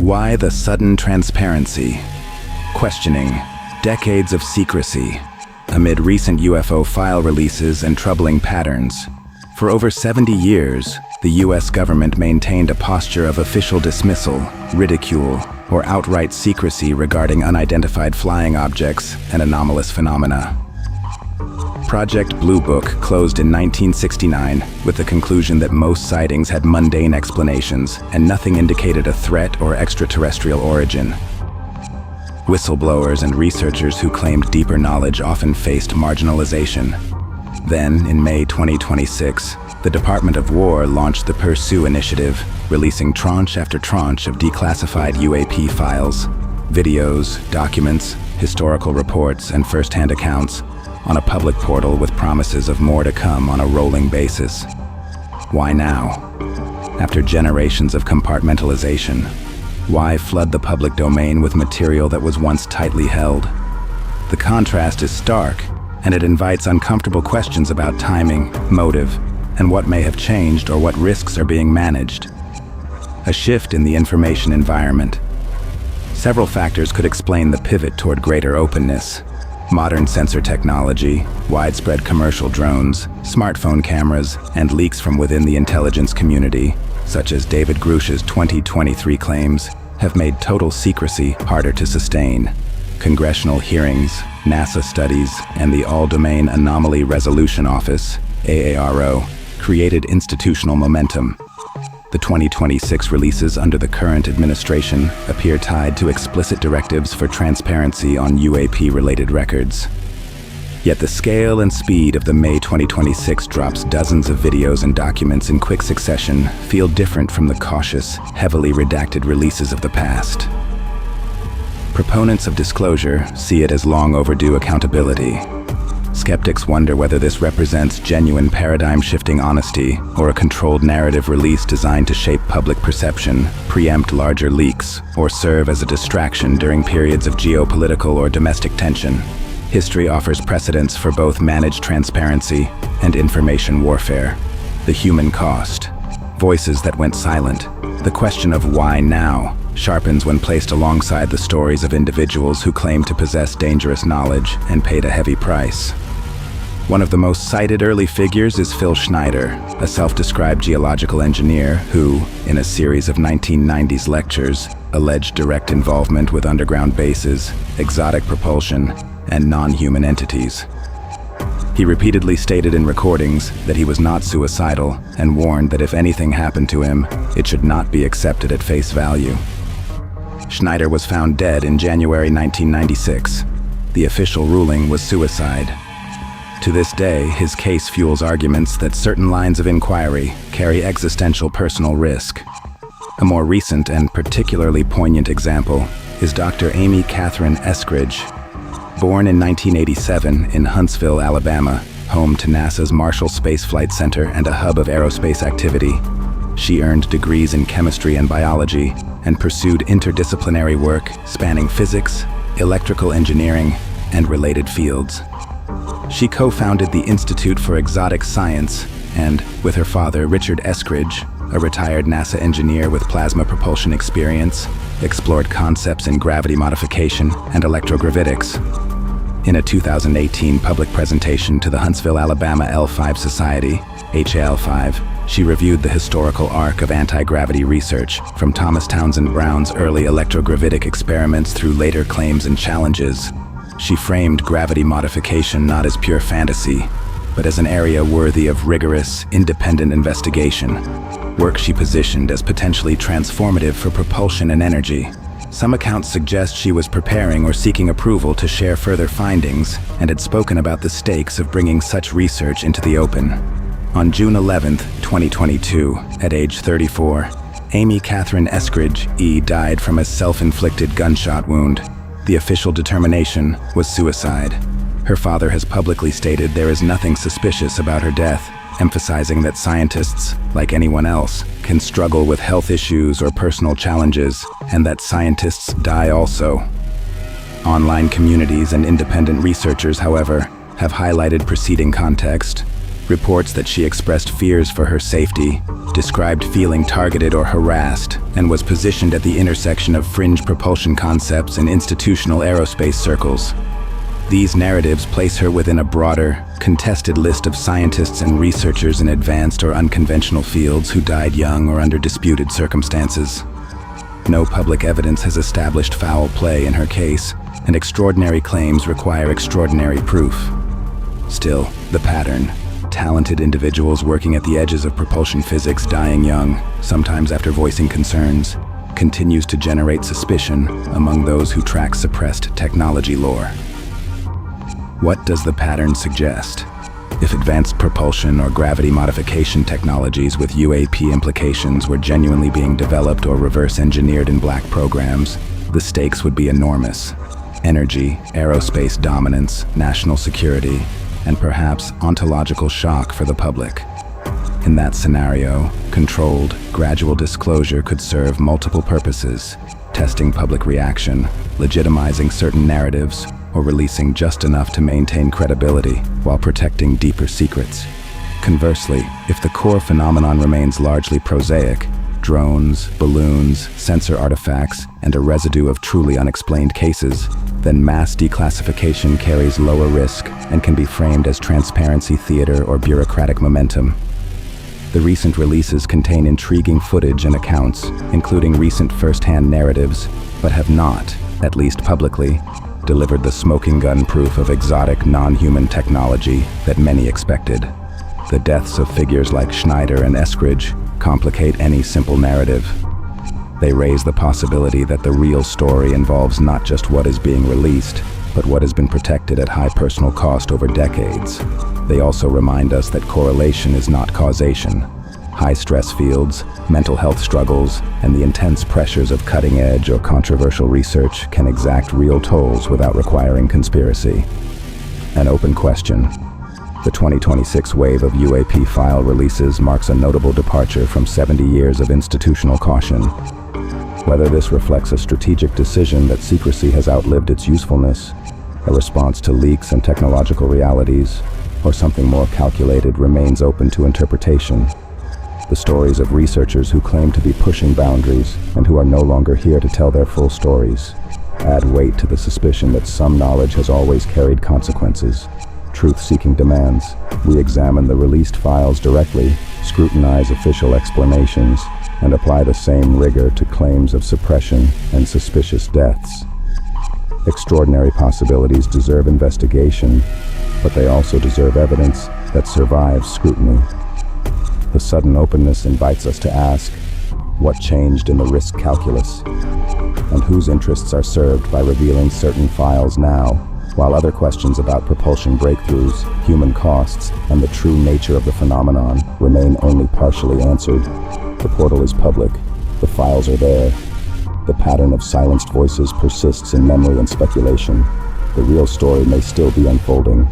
Why the sudden transparency? Questioning decades of secrecy amid recent UFO file releases and troubling patterns. For over 70 years, the US government maintained a posture of official dismissal, ridicule, or outright secrecy regarding unidentified flying objects and anomalous phenomena. Project Blue Book closed in 1969 with the conclusion that most sightings had mundane explanations and nothing indicated a threat or extraterrestrial origin. Whistleblowers and researchers who claimed deeper knowledge often faced marginalization. Then, in May 2026, the Department of War launched the Pursue initiative, releasing tranche after tranche of declassified UAP files, videos, documents, historical reports, and first-hand accounts on a public portal with promises of more to come on a rolling basis. Why now? After generations of compartmentalization, why flood the public domain with material that was once tightly held? The contrast is stark, and it invites uncomfortable questions about timing, motive, and what may have changed or what risks are being managed. A shift in the information environment. Several factors could explain the pivot toward greater openness. Modern sensor technology, widespread commercial drones, smartphone cameras, and leaks from within the intelligence community, such as David Grush's 2023 claims, have made total secrecy harder to sustain. Congressional hearings, NASA studies, and the All-Domain Anomaly Resolution Office, AARO, created institutional momentum. The 2026 releases under the current administration appear tied to explicit directives for transparency on UAP-related records. Yet the scale and speed of the May 2026 drops dozens of videos and documents in quick succession feel different from the cautious, heavily redacted releases of the past. Proponents of disclosure see it as long overdue accountability. Skeptics wonder whether this represents genuine paradigm-shifting honesty or a controlled narrative release designed to shape public perception, preempt larger leaks, or serve as a distraction during periods of geopolitical or domestic tension. History offers precedents for both managed transparency and information warfare. The human cost. Voices that went silent. The question of why now sharpens when placed alongside the stories of individuals who claim to possess dangerous knowledge and paid a heavy price. One of the most cited early figures is Phil Schneider, a self-described geological engineer who, in a series of 1990s lectures, alleged direct involvement with underground bases, exotic propulsion, and non-human entities. He repeatedly stated in recordings that he was not suicidal and warned that if anything happened to him, it should not be accepted at face value. Schneider was found dead in January 1996. The official ruling was suicide. To this day, his case fuels arguments that certain lines of inquiry carry existential personal risk. A more recent and particularly poignant example is Dr. Amy Catherine Eskridge. Born in 1987 in Huntsville, Alabama, home to NASA's Marshall Space Flight Center and a hub of aerospace activity, she earned degrees in chemistry and biology and pursued interdisciplinary work spanning physics, electrical engineering, and related fields. She co-founded the Institute for Exotic Science and, with her father, Richard Eskridge, a retired NASA engineer with plasma propulsion experience, explored concepts in gravity modification and electrogravitics. In a 2018 public presentation to the Huntsville, Alabama L5 Society, HAL5, she reviewed the historical arc of anti-gravity research, from Thomas Townsend Brown's early electrogravitic experiments through later claims and challenges. She framed gravity modification not as pure fantasy, but as an area worthy of rigorous, independent investigation, work she positioned as potentially transformative for propulsion and energy. Some accounts suggest she was preparing or seeking approval to share further findings and had spoken about the stakes of bringing such research into the open. On June 11, 2022, at age 34, Amy Catherine Eskridge died from a self-inflicted gunshot wound. The official determination was suicide. Her father has publicly stated there is nothing suspicious about her death, emphasizing that scientists, like anyone else, can struggle with health issues or personal challenges, and that scientists die also. Online communities and independent researchers, however, have highlighted preceding context. Reports that she expressed fears for her safety, described feeling targeted or harassed, and was positioned at the intersection of fringe propulsion concepts and institutional aerospace circles. These narratives place her within a broader, contested list of scientists and researchers in advanced or unconventional fields who died young or under disputed circumstances. No public evidence has established foul play in her case, and extraordinary claims require extraordinary proof. Still, the pattern: talented individuals working at the edges of propulsion physics dying young, sometimes after voicing concerns, continues to generate suspicion among those who track suppressed technology lore. What does the pattern suggest? If advanced propulsion or gravity modification technologies with UAP implications were genuinely being developed or reverse engineered in black programs, the stakes would be enormous. Energy, aerospace dominance, national security, and perhaps ontological shock for the public. In that scenario, controlled, gradual disclosure could serve multiple purposes: testing public reaction, legitimizing certain narratives, or releasing just enough to maintain credibility while protecting deeper secrets. Conversely, if the core phenomenon remains largely prosaic, drones, balloons, sensor artifacts, and a residue of truly unexplained cases, then mass declassification carries lower risk and can be framed as transparency theater or bureaucratic momentum. The recent releases contain intriguing footage and accounts, including recent first-hand narratives, but have not, at least publicly, delivered the smoking gun proof of exotic non-human technology that many expected. The deaths of figures like Schneider and Eskridge complicate any simple narrative. They raise the possibility that the real story involves not just what is being released, but what has been protected at high personal cost over decades. They also remind us that correlation is not causation. High stress fields, mental health struggles, and the intense pressures of cutting-edge or controversial research can exact real tolls without requiring conspiracy. An open question. The 2026 wave of UAP file releases marks a notable departure from 70 years of institutional caution. Whether this reflects a strategic decision that secrecy has outlived its usefulness, a response to leaks and technological realities, or something more calculated remains open to interpretation. The stories of researchers who claim to be pushing boundaries and who are no longer here to tell their full stories add weight to the suspicion that some knowledge has always carried consequences. Truth-seeking demands we examine the released files directly, scrutinize official explanations, and apply the same rigor to claims of suppression and suspicious deaths. Extraordinary possibilities deserve investigation, but they also deserve evidence that survives scrutiny. The sudden openness invites us to ask, what changed in the risk calculus? And whose interests are served by revealing certain files now, while other questions about propulsion breakthroughs, human costs, and the true nature of the phenomenon remain only partially answered? The portal is public. The files are there. The pattern of silenced voices persists in memory and speculation. The real story may still be unfolding.